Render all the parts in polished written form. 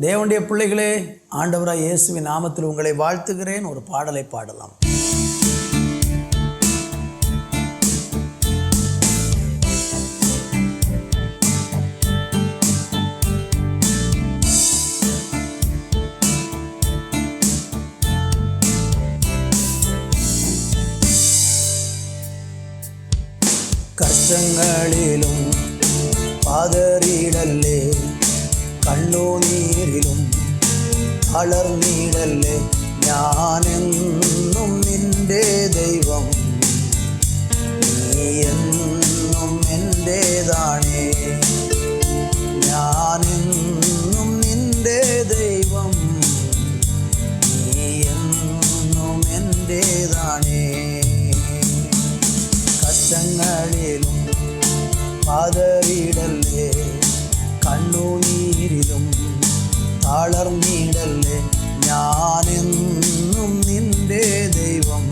தேவனுடைய பிள்ளைகளே, ஆண்டவராய் இயேசுவின் நாமத்தில் உங்களை வாழ்த்துகிறேன். ஒரு பாடலை பாடலாம். കഷ്ടങ്ങളിലും പതറിയിടല്ലേ, കണ്ണുനീരിലും തളർന്നിടല്ലേ. ഞാനെന്നും നിന്റെ ദൈവം, നീ എന്നും എൻ്റേതാണേ. ഞാനെന്നും നിന്റെ ദൈവം, നീ എന്നും എൻ്റേതാണേ. കഷ്ടങ്ങളിലും പതറിയിടല്ലേ, കണ്ണുനീരിലും തളർന്നിടല്ലേ. ഞാനെന്നും നിന്റെ ദൈവം,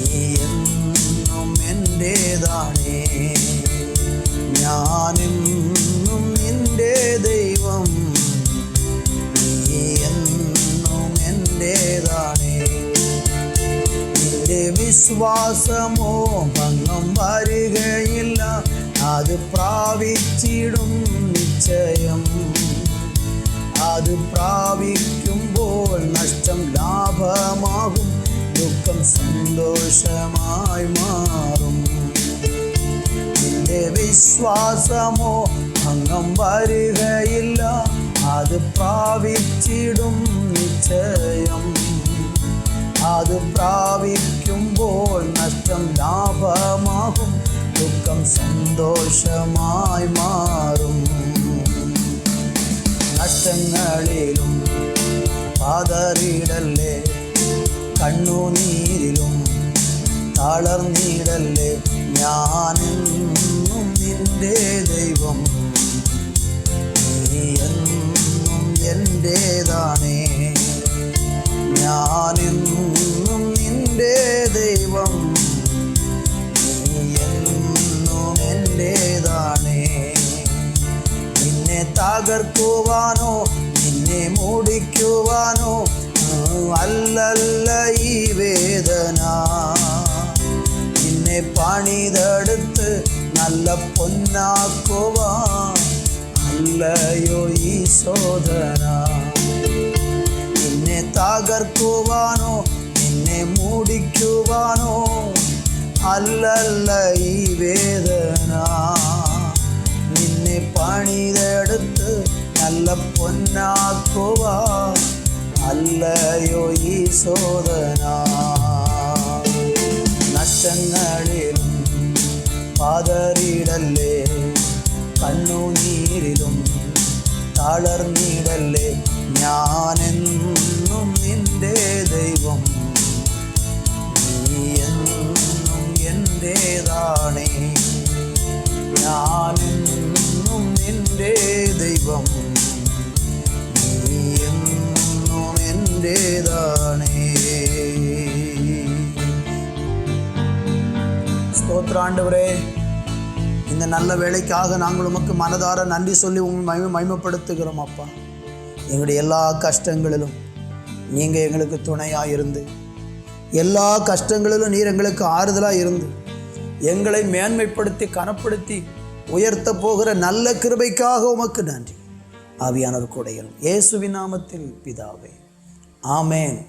നീ എന്നും എൻ്റേതാണേ. ഞാനെന്നും നിന്റെ ദൈവം, നീ എന്നും എൻ്റേതാണേ. നിന്റെ വിശ്വാസമോ ഭംഗം വരികയില്ല, അത് പ്രാപിച്ചിടും നിശ്ചയം. അത് പ്രാപിക്കുമ്പോൾ നഷ്ടം ലാഭമാകും, ദുഃഖം സന്തോഷമായി മാറും. നിന്റെ വിശ്വാസമോ ഭംഗം വരികയില്ല, അത് പ്രാപിച്ചിടും നിശ്ചയം. അത് പ്രാപിക്കുമ്പോൾ നഷ്ടം ലാഭമാകും, ദുഃഖം സന്തോഷമായി മാറും. നഷ്ടങ്ങളിലും പതറിയിടല്ലേ, കണ്ണുനീരിലും തളർന്നിടല്ലേ. ഞാനെന്നും നിന്റെ ദൈവം, നീ എന്നും എൻ്റേതാണേ. ഞാനെന്നും നിന്റെ ദൈവം, നീ എന്നും എൻ്റേതാണേ. നിന്നെ തകർക്കുവാനോ നിന്നെ മൂടിക്കുവാനോ അല്ലല്ല ഈ വേദന. നിന്നെ പണിതെടുത്ത് നല്ല പൊന്നാക്കുവാൻ അല്ലയോ ഈ ശോധന. നിന്നെ തകർക്കുവാനോ നിന്നെ മൂടിക്കുവാനോ അല്ലല്ല ഈ വേദന. നിന്നെ പണിതെടുത്ത് നല്ല പൊന്നാക്കുവാൻ അല്ലയോ ഈ ശോധന. നഷ്ടങ്ങളിലും പതറിയിടല്ലേ, കണ്ണുനീരിലും തളർന്നിടല്ലേ. ഞാനെന്നും നിന്റെ ദൈവം, നീ എന്നും എൻ്റേതാണേ. ഞാനെന്നും നിന്റെ ദൈവം, നീ എന്നും എൻ്റേതാണേ. ஸ்தோத்திராண்டவரே, இந்த நல்ல வேலைக்காக நாங்கள் உமக்கு மனதார நன்றி சொல்லி மகிமைப்படுத்துகிறோம் அப்பா. எங்களுடைய எல்லா கஷ்டங்களிலும் நீங்கள் எங்களுக்கு துணையாக இருந்து, எல்லா கஷ்டங்களிலும் நீர் எங்களுக்கு ஆறுதலாக இருந்து, எங்களை மேன்மைப்படுத்தி கனப்படுத்தி உயர்த்த போகிற நல்ல கிருபைக்காக உமக்கு நன்றி. ஆவியானவர் கூட இயேசுவின் நாமத்தில் பிதாவே, ஆமேன்,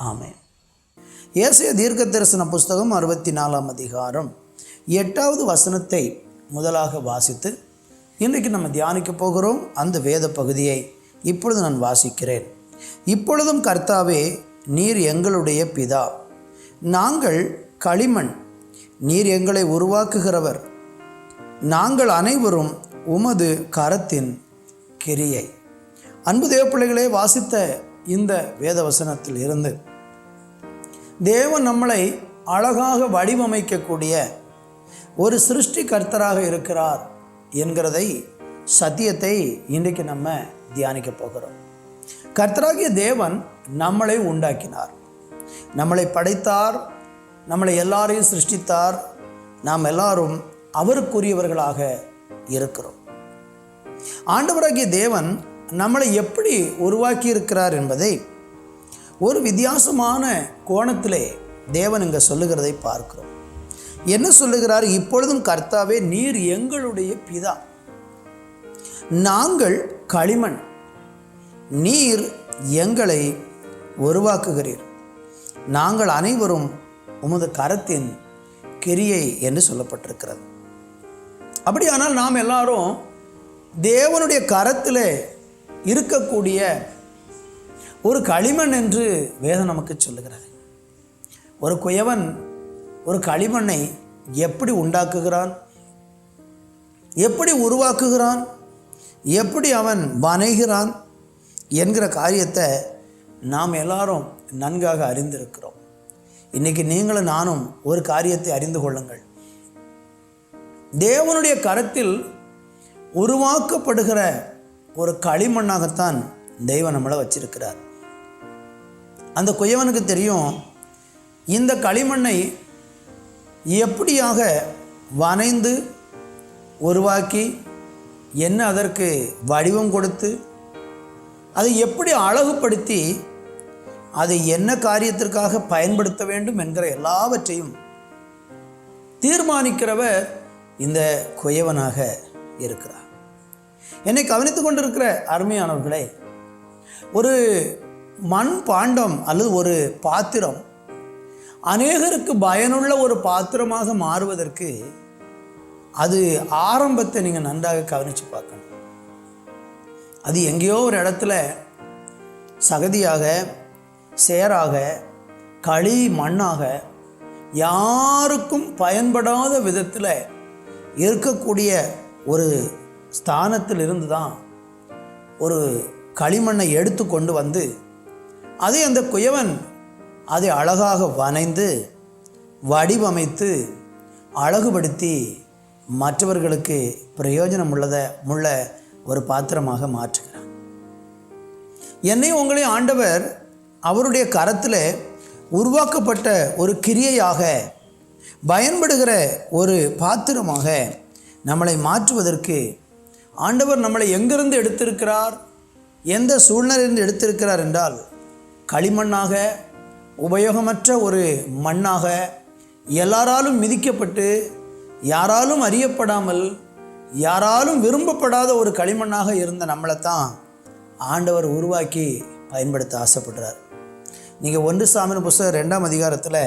ஆமேன். ஏசாயா தீர்க்க தரிசன புஸ்தகம் 64ஆம் அதிகாரம் 8வது வசனத்தை முதலாக வாசித்து இன்றைக்கு நம்ம தியானிக்க போகிறோம். அந்த வேத பகுதியை இப்பொழுது நான் வாசிக்கிறேன். இப்பொழுதும் கர்த்தாவே, நீர் எங்களுடைய பிதா, நாங்கள் களிமண், நீர் எங்களை உருவாக்குகிறவர், நாங்கள் அனைவரும் உமது கரத்தின் கிரியை. அன்பு தேவப்பிள்ளைகளே, வாசித்த இந்த வேத வசனத்தில் இருந்து தேவன் நம்மளை அழகாக வடிவமைக்கக்கூடிய ஒரு சிருஷ்டி கர்த்தராக இருக்கிறார் என்கிறதை சத்தியத்தை இன்றைக்கு நம்ம தியானிக்க போகிறோம். கர்த்தராகிய தேவன் நம்மளை உண்டாக்கினார், நம்மளை படைத்தார், நம்மளை எல்லாரையும் சிருஷ்டித்தார். நாம் எல்லாரும் அவருக்குரியவர்களாக இருக்கிறோம். ஆண்டவராகிய தேவன் நம்மளை எப்படி உருவாக்கி இருக்கிறார் என்பதை ஒரு வித்தியாசமான கோணத்திலே தேவன் இங்கே சொல்லுகிறதை பார்க்கிறோம். என்ன சொல்லுகிறார்? இப்பொழுதும் கர்த்தாவே, நீர் எங்களுடைய பிதா, நாங்கள் களிமண், நீர் எங்களை உருவாக்குகிறீர், நாங்கள் அனைவரும் உமது கரத்தின் கிரியை என்று சொல்லப்பட்டிருக்கிறது. அப்படியானால் நாம் எல்லாரும் தேவனுடைய கரத்தில் இருக்கக்கூடிய ஒரு களிமண் என்று வேதம் நமக்கு சொல்லுகிறது. ஒரு குயவன் ஒரு களிமண்ணை எப்படி உண்டாக்குகிறான், எப்படி உருவாக்குகிறான், எப்படி அவன் வனைகிறான் என்கிற காரியத்தை நாம் எல்லாரும் நன்காக அறிந்திருக்கிறோம். இன்றைக்கி நீங்களும் நானும் ஒரு காரியத்தை அறிந்து கொள்ளுங்கள். தேவனுடைய கரத்தில் உருவாக்கப்படுகிற ஒரு களிமண்ணாகத்தான் தெய்வம் நம்மளை வச்சிருக்கிறார். அந்த குயவனுக்கு தெரியும் இந்த களிமண்ணை எப்படியாக வனைந்து உருவாக்கி என்ன அதற்கு வடிவம் கொடுத்து அதை எப்படி அழகுபடுத்தி அதை என்ன காரியத்திற்காக பயன்படுத்த வேண்டும் என்கிற எல்லாவற்றையும் தீர்மானிக்கிறவர் இந்த குயவனாக இருக்கிறார். என்னை கவனித்து கொண்டிருக்கிற அருமையானவர்களே, ஒரு மண் பாண்டம் அல்லது ஒரு பாத்திரம் அநேகருக்கு பயனுள்ள ஒரு பாத்திரமாக மாறுவதற்கு அது ஆரம்பத்தை நீங்கள் நன்றாக கவனித்து பார்க்கணும். அது எங்கேயோ ஒரு இடத்துல சகதியாக, சேராக, களி மண்ணாக, யாருக்கும் பயன்படாத விதத்தில் இருக்கக்கூடிய ஒரு ஸ்தானத்தில் இருந்து தான் ஒரு களிமண்ணை எடுத்து கொண்டு வந்து அதை அந்த குயவன் அதை அழகாக வனைந்து வடிவமைத்து அழகுபடுத்தி மற்றவர்களுக்கு பிரயோஜனம் உள்ள ஒரு பாத்திரமாக மாற்றுகிறார். என்னையும் உங்களையும் ஆண்டவர் அவருடைய கரத்தில் உருவாக்கப்பட்ட ஒரு கிரியையாக பயன்படுகிற ஒரு பாத்திரமாக நம்மளை மாற்றுவதற்கு ஆண்டவர் நம்மளை எங்கிருந்து எடுத்திருக்கிறார், எந்த சூழ்நிலையிலிருந்து எடுத்திருக்கிறார் என்றால், களிமண்ணாக, உபயோகமற்ற ஒரு மண்ணாக, எல்லாராலும் மிதிக்கப்பட்டு யாராலும் அறியப்படாமல் யாராலும் விரும்பப்படாத ஒரு களிமண்ணாக இருந்த நம்மளை தான் ஆண்டவர் உருவாக்கி பயன்படுத்த ஆசைப்படுறார். நீங்கள் 1 சாமுவேல் புத்தகம் 2ஆம் அதிகாரத்தில்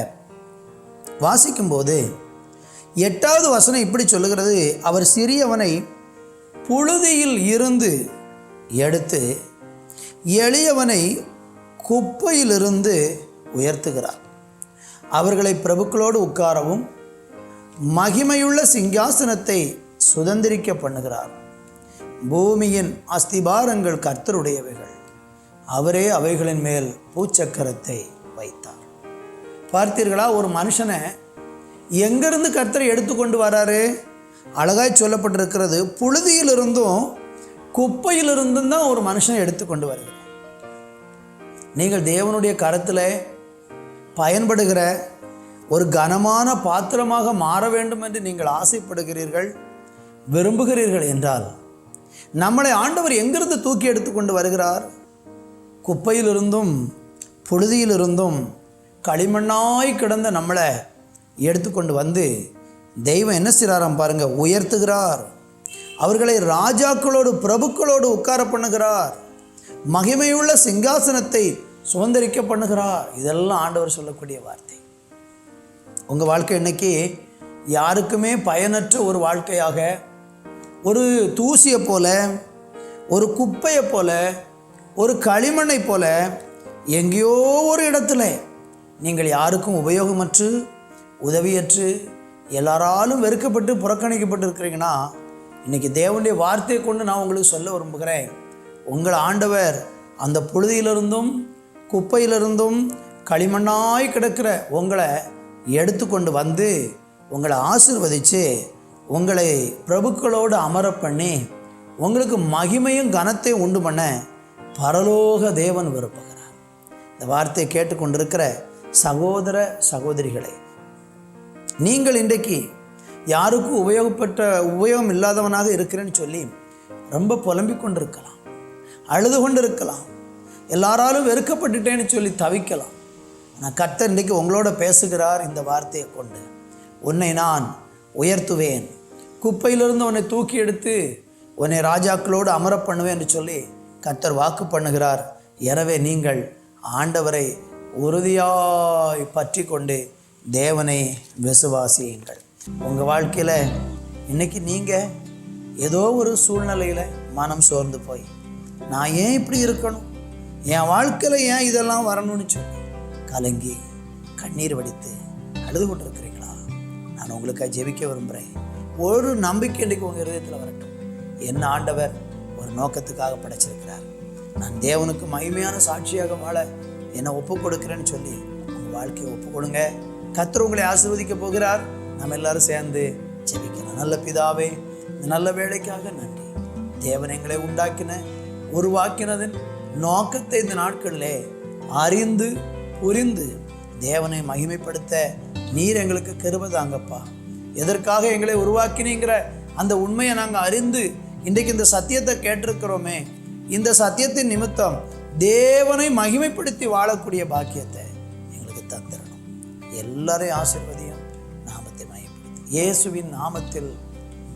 வாசிக்கும்போது 8வது வசனம் இப்படி சொல்லுகிறது, அவர் சிறியவனை புழுதியில் இருந்து எடுத்து எளியவனை குப்பையிலிருந்து உயர்த்துகிறார். அவர்களை பிரபுக்களோடு உட்காரவும் மகிமையுள்ள சிங்காசனத்தை சுதந்திரிக்க பண்ணுகிறார். பூமியின் அஸ்திபாரங்கள் கர்த்தருடையவைகள், அவரே அவைகளின் மேல் பூச்சக்கரத்தை வைத்தார். பார்த்தீர்களா? ஒரு மனுஷனை எங்கிருந்து கர்த்தரை எடுத்துக்கொண்டு வராரு? அழகாய் சொல்லப்பட்டிருக்கிறது, புழுதியிலிருந்தும் குப்பையிலிருந்தும் தான் ஒரு மனுஷனை எடுத்துக்கொண்டு வருகிறார். நீங்கள் தேவனுடைய கரத்தில் பயன்படுகிற ஒரு கனமான பாத்திரமாக மாற வேண்டும் என்று நீங்கள் ஆசைப்படுகிறீர்கள், விரும்புகிறீர்கள் என்றால் நம்மளை ஆண்டவர் எங்கிருந்து தூக்கி எடுத்துக்கொண்டு வருகிறார்? குப்பையிலிருந்தும் புழுதியிலிருந்தும் களிமண்ணாய் கிடந்த நம்மளை எடுத்துக்கொண்டு வந்து தெய்வம் என்ன செய்கிறாராம் பாருங்க, உயர்த்துகிறார். அவர்களை ராஜாக்களோடு பிரபுக்களோடு உட்கார பண்ணுகிறார். மகிமையுள்ள சிங்காசனத்தை சுதந்திரிக்க பண்ணுகிறார். இதெல்லாம் ஆண்டவர் சொல்லக்கூடிய வார்த்தை. உங்கள் வாழ்க்கை இன்னைக்கு யாருக்குமே பயனற்ற ஒரு வாழ்க்கையாக, ஒரு தூசியை போல, ஒரு குப்பையை போல, ஒரு களிமண்ணை போல எங்கேயோ ஒரு இடத்துல நீங்கள் யாருக்கும் உபயோகமற்று, உதவியற்று, எல்லாராலும் வெறுக்கப்பட்டு புறக்கணிக்கப்பட்டு இருக்கிறீங்கன்னா, இன்றைக்கி தேவனுடைய வார்த்தையை கொண்டு நான் உங்களுக்கு சொல்ல விரும்புகிறேன். உங்கள் ஆண்டவர் அந்த புழுதியிலிருந்தும் குப்பையிலிருந்தும் களிமண்ணாய் கிடக்கிற உங்களை எடுத்துக்கொண்டு வந்து உங்களை ஆசீர்வதித்து உங்களை பிரபுக்களோடு அமர பண்ணி உங்களுக்கு மகிமையும் கனத்தையும் உண்டு பண்ண பரலோக தேவன் விரும்புகிறார். இந்த வார்த்தையை கேட்டுக்கொண்டிருக்கிற சகோதர சகோதரிகளை, நீங்கள் இன்றைக்கு யாருக்கும் உபயோகம் இல்லாதவனாக இருக்கிறேன்னு சொல்லி ரொம்ப புலம்பிக் கொண்டு இருக்கலாம், அழுது கொண்டு இருக்கலாம், எல்லாராலும் வெறுக்கப்பட்டுட்டேன்னு சொல்லி தவிக்கலாம். ஆனால் கர்த்தர் இன்றைக்கு உங்களோட பேசுகிறார் இந்த வார்த்தையை கொண்டு. உன்னை நான் உயர்த்துவேன், குப்பையிலிருந்து உன்னை தூக்கி எடுத்து உன்னை ராஜாக்களோடு அமர பண்ணுவேன் என்று சொல்லி கர்த்தர் வாக்கு பண்ணுகிறார். எனவே நீங்கள் ஆண்டவரை உறுதியாய் பற்றி கொண்டு தேவனை விசுவாசியுங்கள். உங்கள் வாழ்க்கையில் இன்றைக்கி நீங்கள் ஏதோ ஒரு சூழ்நிலையில் மனம் சோர்ந்து போய், நான் ஏன் இப்படி இருக்கணும், என் வாழ்க்கையில் ஏன் இதெல்லாம் வரணும்னு சொல்லி கலங்கி கண்ணீர் வடித்து அழுது கொண்டு இருக்கிறீங்களா? நான் உங்களுக்காக ஜெபிக்க விரும்புகிறேன். ஒரு நம்பிக்கை இன்றைக்கு உங்கள் இருதயத்தில் வரட்டும். என்ன ஆண்டவர் ஒரு நோக்கத்துக்காக படைச்சிருக்கிறார், நான் தேவனுக்கு மகிமையான சாட்சியாக வாழ என்னை ஒப்பு கொடுக்குறேன்னு சொல்லி உங்கள் வாழ்க்கையை ஒப்பு கொடுங்க. கர்த்தர் உங்களை ஆசீர்வதிக்க போகிறார். நம்ம எல்லாரும் சேர்ந்து ஜெபிக்கலாம். நல்ல பிதாவே, இந்த நல்ல வேலைக்காக நன்றி. தேவன் எங்களை உண்டாக்கின உருவாக்கினதின் நோக்கத்தை இந்த நாட்களிலே அறிந்து புரிந்து தேவனை மகிமைப்படுத்த நீர் எங்களுக்கு கிருபை தாங்கப்பா. எதற்காக எங்களை உருவாக்கினீங்கிற அந்த உண்மையை நாங்கள் அறிந்து இன்றைக்கு இந்த சத்தியத்தை கேட்டிருக்கிறோமே, இந்த சத்தியத்தின் நிமித்தம் தேவனை மகிமைப்படுத்தி வாழக்கூடிய பாக்கியத்தை எங்களுக்கு தந்திரணும். எல்லாரையும் ஆசீர்வதியும், நாமத்தை மகிமைப்படுத்தி இயேசுவின் நாமத்தில்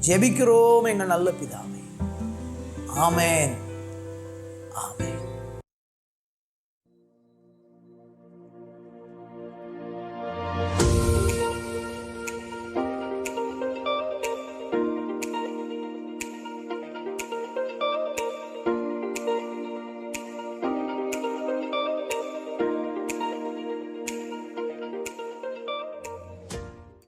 ஜெபிக்கிறோம் எங்கள் நல்ல பிதாவே. ஆமென், ஆமென்.